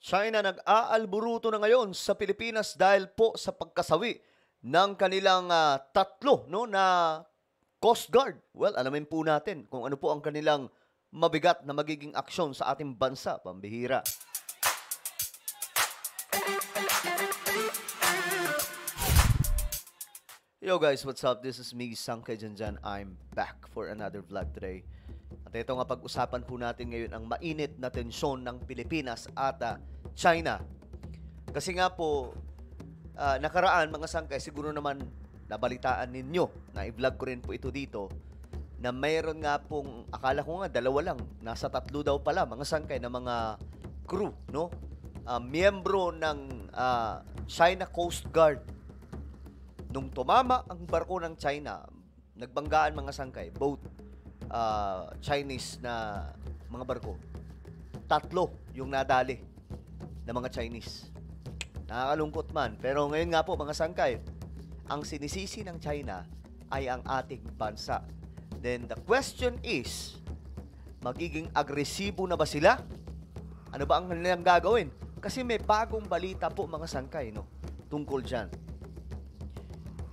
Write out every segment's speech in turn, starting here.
China nag-aalburuto na ngayon sa Pilipinas dahil po sa pagkasawi ng kanilang tatlo na Coast Guard. Well, alamin po natin kung ano po ang kanilang mabigat na magiging aksyon sa ating bansa. Pambihira. Yo guys, what's up? This is me, Sangkay Janjan. I'm back for another vlog today. At ito nga pag-usapan po natin ngayon ang mainit na tensyon ng Pilipinas at China. Kasi nga po, nakaraan mga sangkay, siguro naman nabalitaan ninyo, na i-vlog ko rin po ito dito, na mayroon nga pong, akala ko nga dalawa lang, nasa tatlo daw pala mga sangkay na mga crew, no? Miyembro ng China Coast Guard. Nung tumama ang barko ng China, nagbanggaan mga sangkay, both Chinese na mga barko. Tatlo yung nadali na mga Chinese. Nakakalungkot man. Pero ngayon nga po mga sangkay, ang sinisisi ng China ay ang ating bansa. Then the question is, magiging agresibo na ba sila? Ano ba ang kanilang gagawin? Kasi may bagong balita po mga sangkay, no, tungkol dyan.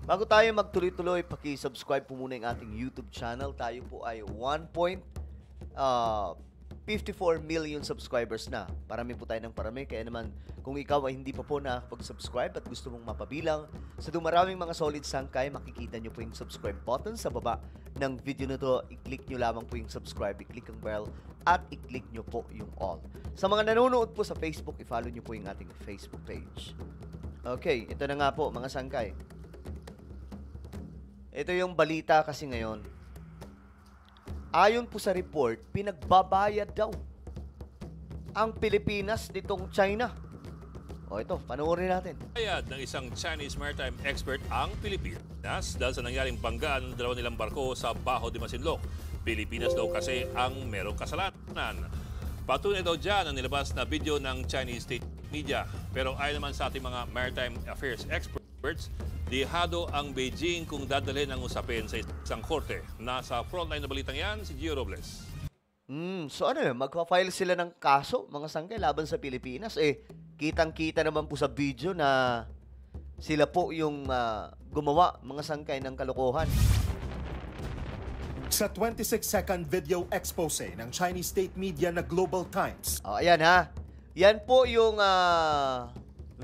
Bago tayo magtuloy-tuloy, paki-subscribe po muna yung ating YouTube channel. Tayo po ay 1.54 million subscribers na. Parami po tayo ng parami. Kaya naman, kung ikaw ay hindi pa po nakapag-subscribe at gusto mong mapabilang sa dumaraming mga solid sangkay, makikita nyo po yung subscribe button sa baba ng video na to. I-click nyo lamang po yung subscribe, i-click ang bell, at i-click nyo po yung all. Sa mga nanonood po sa Facebook, i-follow nyo po yung ating Facebook page. Okay, ito na nga po mga sangkay. Ito yung balita kasi ngayon. Ayon po sa report, pinagbabayad daw ang Pilipinas nitong China. O ito, panoorin natin. Bayad ng isang Chinese maritime expert ang Pilipinas dahil sa nangyaring banggaan ng dalawa nilang barko sa Bajo de Masinloc. Pilipinas daw kasi ang merong kasalanan. Patunay daw dyan ang nilabas na video ng Chinese state media. Pero ayon naman sa ating mga maritime affairs experts, dihado ang Beijing kung dadalhin ang usapin sa isang korte. Nasa frontline na balitang yan, si Gio Robles. So ano yun, magpa-file sila ng kaso, mga sangkay, laban sa Pilipinas. Kitang-kita naman po sa video na sila po yung gumawa, mga sangkay, ng kalokohan. Sa 26-second video expose ng Chinese state media na Global Times. Ayan ha. Yan po yung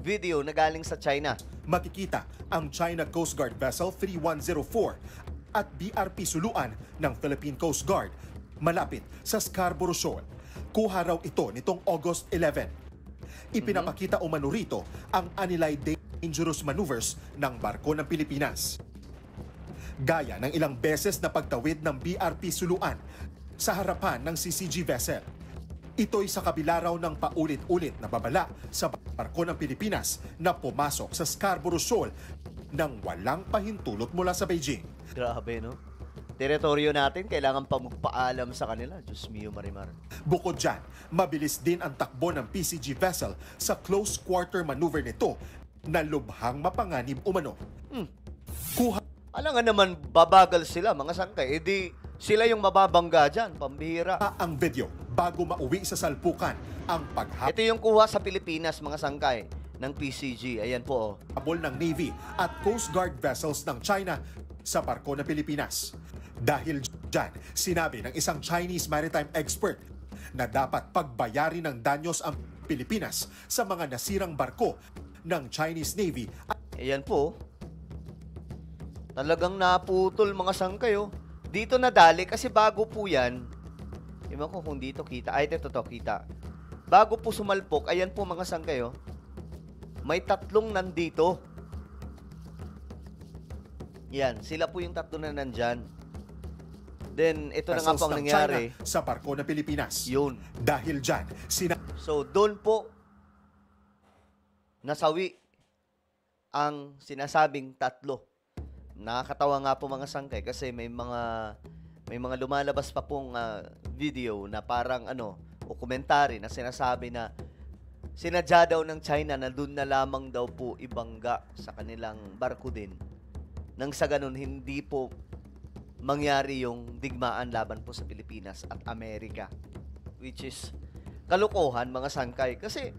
video na galing sa China. Makikita ang China Coast Guard Vessel 3104 at BRP Suluan ng Philippine Coast Guard malapit sa Scarborough Shoal. Kuha raw ito nitong August 11. Ipinapakita umano rito ang anilay dangerous maneuvers ng barko ng Pilipinas. Gaya ng ilang beses na pagtawid ng BRP Suluan sa harapan ng CCG vessel. Ito'y sa kabila raw ng paulit-ulit na babala sa barko ng Pilipinas na pumasok sa Scarborough Shoal nang walang pahintulot mula sa Beijing. Grabe, no? Teritoryo natin, kailangan pa magpaalam sa kanila. Diyos mio, Marimar. Bukod dyan, mabilis din ang takbo ng PCG vessel sa close quarter maneuver nito na lubhang mapanganib umano. Kuha Alam nga naman, babagal sila, mga sangkay. Sila yung mababangga dyan, pambihira. ang video bago mauwi sa salpukan ang paghapon Ito yung kuha sa Pilipinas, mga sangkay, ng PCG. Ayan po, ng Navy at Coast Guard vessels ng China sa barko ng Pilipinas. Dahil dyan, sinabi ng isang Chinese maritime expert na dapat pagbayarin ng danyos ang Pilipinas sa mga nasirang barko ng Chinese Navy. Ayan po. Talagang naputol, mga sangkay, oh. Dito nadali kasi bago po yan. Iwan ko kung dito kita. Ay, ito kita. Bago po sumalpok, ayan po mga sangkay, oh. May tatlong nandito. Yan, sila po yung tatlo na nandyan. Then, ito na nga po ang nangyari. China sa barko ng Pilipinas. Yun. Dahil dyan, So, doon po nasawi ang sinasabing tatlo. Nakakatawa nga po mga sangkay kasi may mga lumalabas pa pong video na parang o komentary na sinasabi na sinadya daw ng China na doon na lamang daw po ibangga sa kanilang barko din. Nang sa ganun, hindi po mangyari yung digmaan laban po sa Pilipinas at Amerika. Which is kalokohan, mga sangkay. Kasi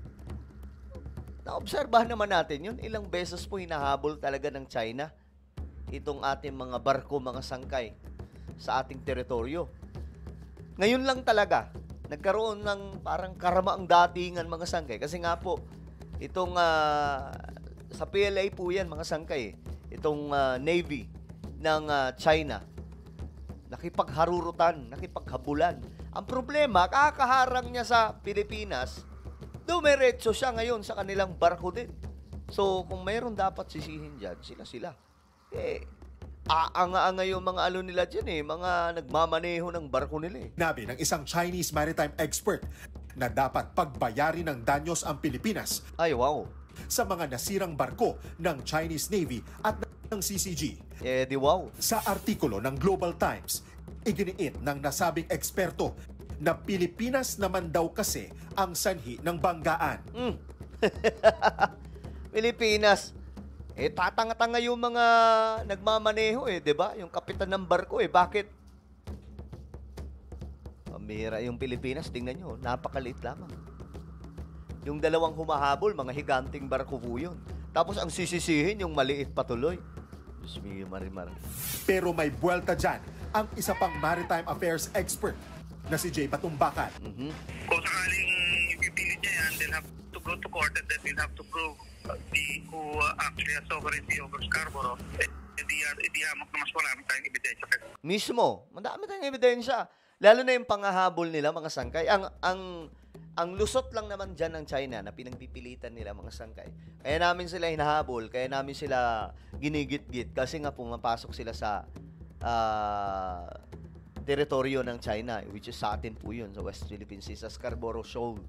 naobserbahan naman natin yun. Ilang beses po hinahabol talaga ng China itong ating mga barko, mga sangkay sa ating teritoryo. Ngayon lang talaga, nagkaroon ng parang karamaang datingan mga sangkay. Kasi nga po, itong sa PLA po yan mga sangkay. Itong Navy ng China, nakipagharurutan, nakipaghabulan. Ang problema, kakaharang niya sa Pilipinas, dumiretso siya ngayon sa kanilang barko din. So, kung mayroon dapat sisihin dyan, sila. Aanga-anga yung mga nila dyan mga nagmamaneho ng barko nila Nabi ng isang Chinese maritime expert na dapat pagbayarin ng danyos ang Pilipinas Ay, wow. sa mga nasirang barko ng Chinese Navy at ng CCG. Di wow. Sa artikulo ng Global Times, iginiit ng nasabing eksperto na Pilipinas naman daw kasi ang sanhi ng banggaan. Pilipinas. Tatanga-tanga yung mga nagmamaneho di ba? Yung kapitan ng barko Bakit? Pamira yung Pilipinas, tingnan nyo, napakaliit lamang. Yung dalawang humahabol, mga higanting barko po yun. Tapos ang sisisihin, yung maliit patuloy. Diyos mio, marimar. Pero may buwelta dyan ang isa pang maritime affairs expert na si Jay Batumbakan. Kung sakaling ipipilit niya yan, they'll have to go to court and then they'll have to prove who actually has sovereignty over Scarborough. Hindi hamak na mas marami tayong ebidensya. Mismo, madami tayong ebidensya. Lalo na yung pangahabol nila, mga sangkay. Ang lusot lang naman dyan ng China na pinagpipilitan nila, mga sangkay. Kaya namin sila hinahabol, kaya namin sila ginigit-git kasi nga pumapasok sila sa teritoryo ng China, which is sa atin po yun, sa West Philippine Sea, sa Scarborough Shoal.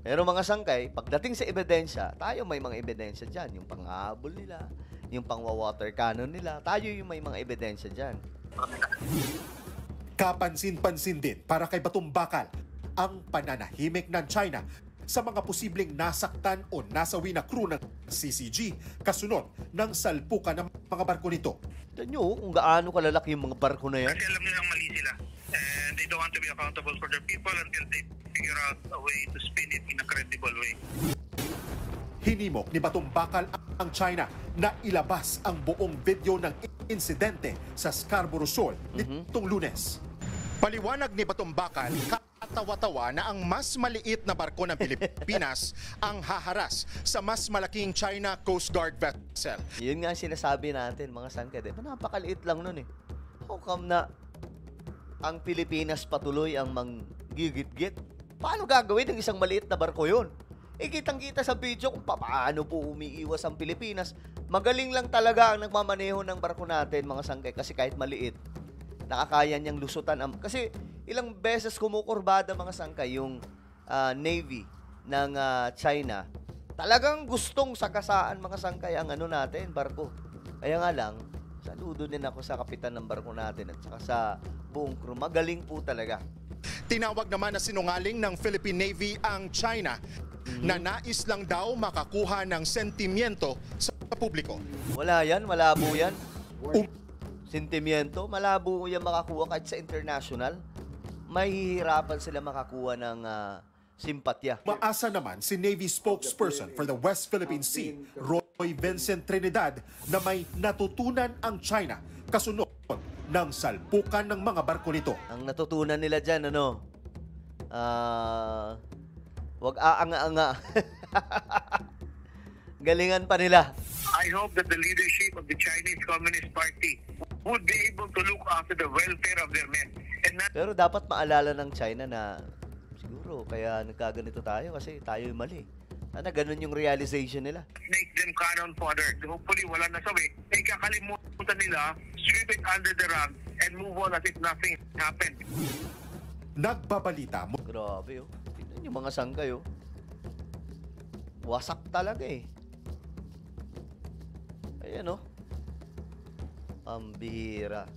Pero mga sangkay, pagdating sa ebidensya, tayo may mga ebidensya dyan. Yung panghabol nila, yung pangwa-water cannon nila, tayo yung may mga ebidensya dyan. Kapansin-pansin din para kay Batumbakan ang pananahimik ng China sa mga posibleng nasaktan o nasawi na crew ng CCG kasunod ng salpukan ng mga barko nito. Tignan nyo kung gaano kalalaki yung mga barko na yan. Kasi alam nilang mali sila. And they don't want to be accountable for their people until they figure out a way to spin it in a credible way. Hinimok ni Batumbakan ang China na ilabas ang buong video ng insidente sa Scarborough Shoal nitong Lunes. Paliwanag ni Batumbakan, katawa-tawa na ang mas maliit na barko ng Pilipinas ang haharas sa mas malaking China Coast Guard vessel. Yun nga ang sinasabi natin, mga sangkay. Diba? Napakaliit lang nun How come na ang Pilipinas patuloy ang manggigit-git? Paano gagawin ng isang maliit na barko yun? Kitang-kita sa video kung paano po umiiwas ang Pilipinas. Magaling lang talaga ang nagmamaneho ng barko natin, mga sangkay, kasi kahit maliit, nakakaya niyang lusutan. Kasi ilang beses kumukurbada, mga sangkay, yung Navy ng China. Talagang gustong sagasaan, mga sangkay, ang natin, barko. Kaya nga lang, saludo din ako sa kapitan ng barko natin at saka sa buong crew. Magaling po talaga. Tinawag naman na sinungaling ng Philippine Navy ang China na nais lang daw makakuha ng sentimiento sa publiko. Wala yan, malabo yan. Sentimiento, malabo yan makakuha kahit sa international. Mahihirapan sila makakuha ng simpatya. Maasa naman si Navy spokesperson for the West Philippine Sea, Roy Vincent Trinidad, na may natutunan ang China kasunod ng salpukan ng mga barko nito. Ang natutunan nila dyan, wag aanga-anga. Galingan pa nila. I hope that the leadership of the Chinese Communist Party would be able to look after the welfare of their men and not Pero dapat maalala ng China na siguro kaya nagkaganito tayo kasi tayo yung mali. Sana ganun yung realization nila. make them cannon fodder. Hopefully, wala na sabi. Kakalimutan nila, sweep it under the rug, and move on as if nothing happened. Nagbabalita Grabe Tignan yung mga sangkay Wasak talaga Ayan Ang bihira.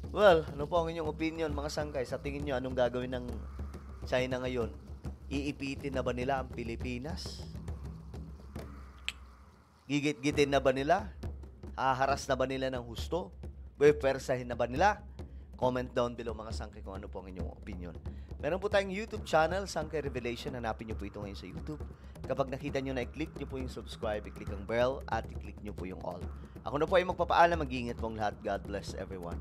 Well, ano po ang inyong opinion, mga sangkay? Sa tingin nyo, anong gagawin ng China ngayon? Iipitin na ba nila ang Pilipinas? Gigit-gitin na ba nila? Haharas na ba nila ng husto? Pwersahin na ba nila? Comment down below, mga sangkay, kung ano po ang inyong opinion. Meron po tayong YouTube channel, Sangkay Revelation. Hanapin nyo po ito ngayon sa YouTube. Kapag nakita nyo na, i-click nyo po yung subscribe, i-click ang bell, at i-click nyo po yung all. Ako na po ay magpapaalam. Mag-iingat pong lahat. God bless everyone.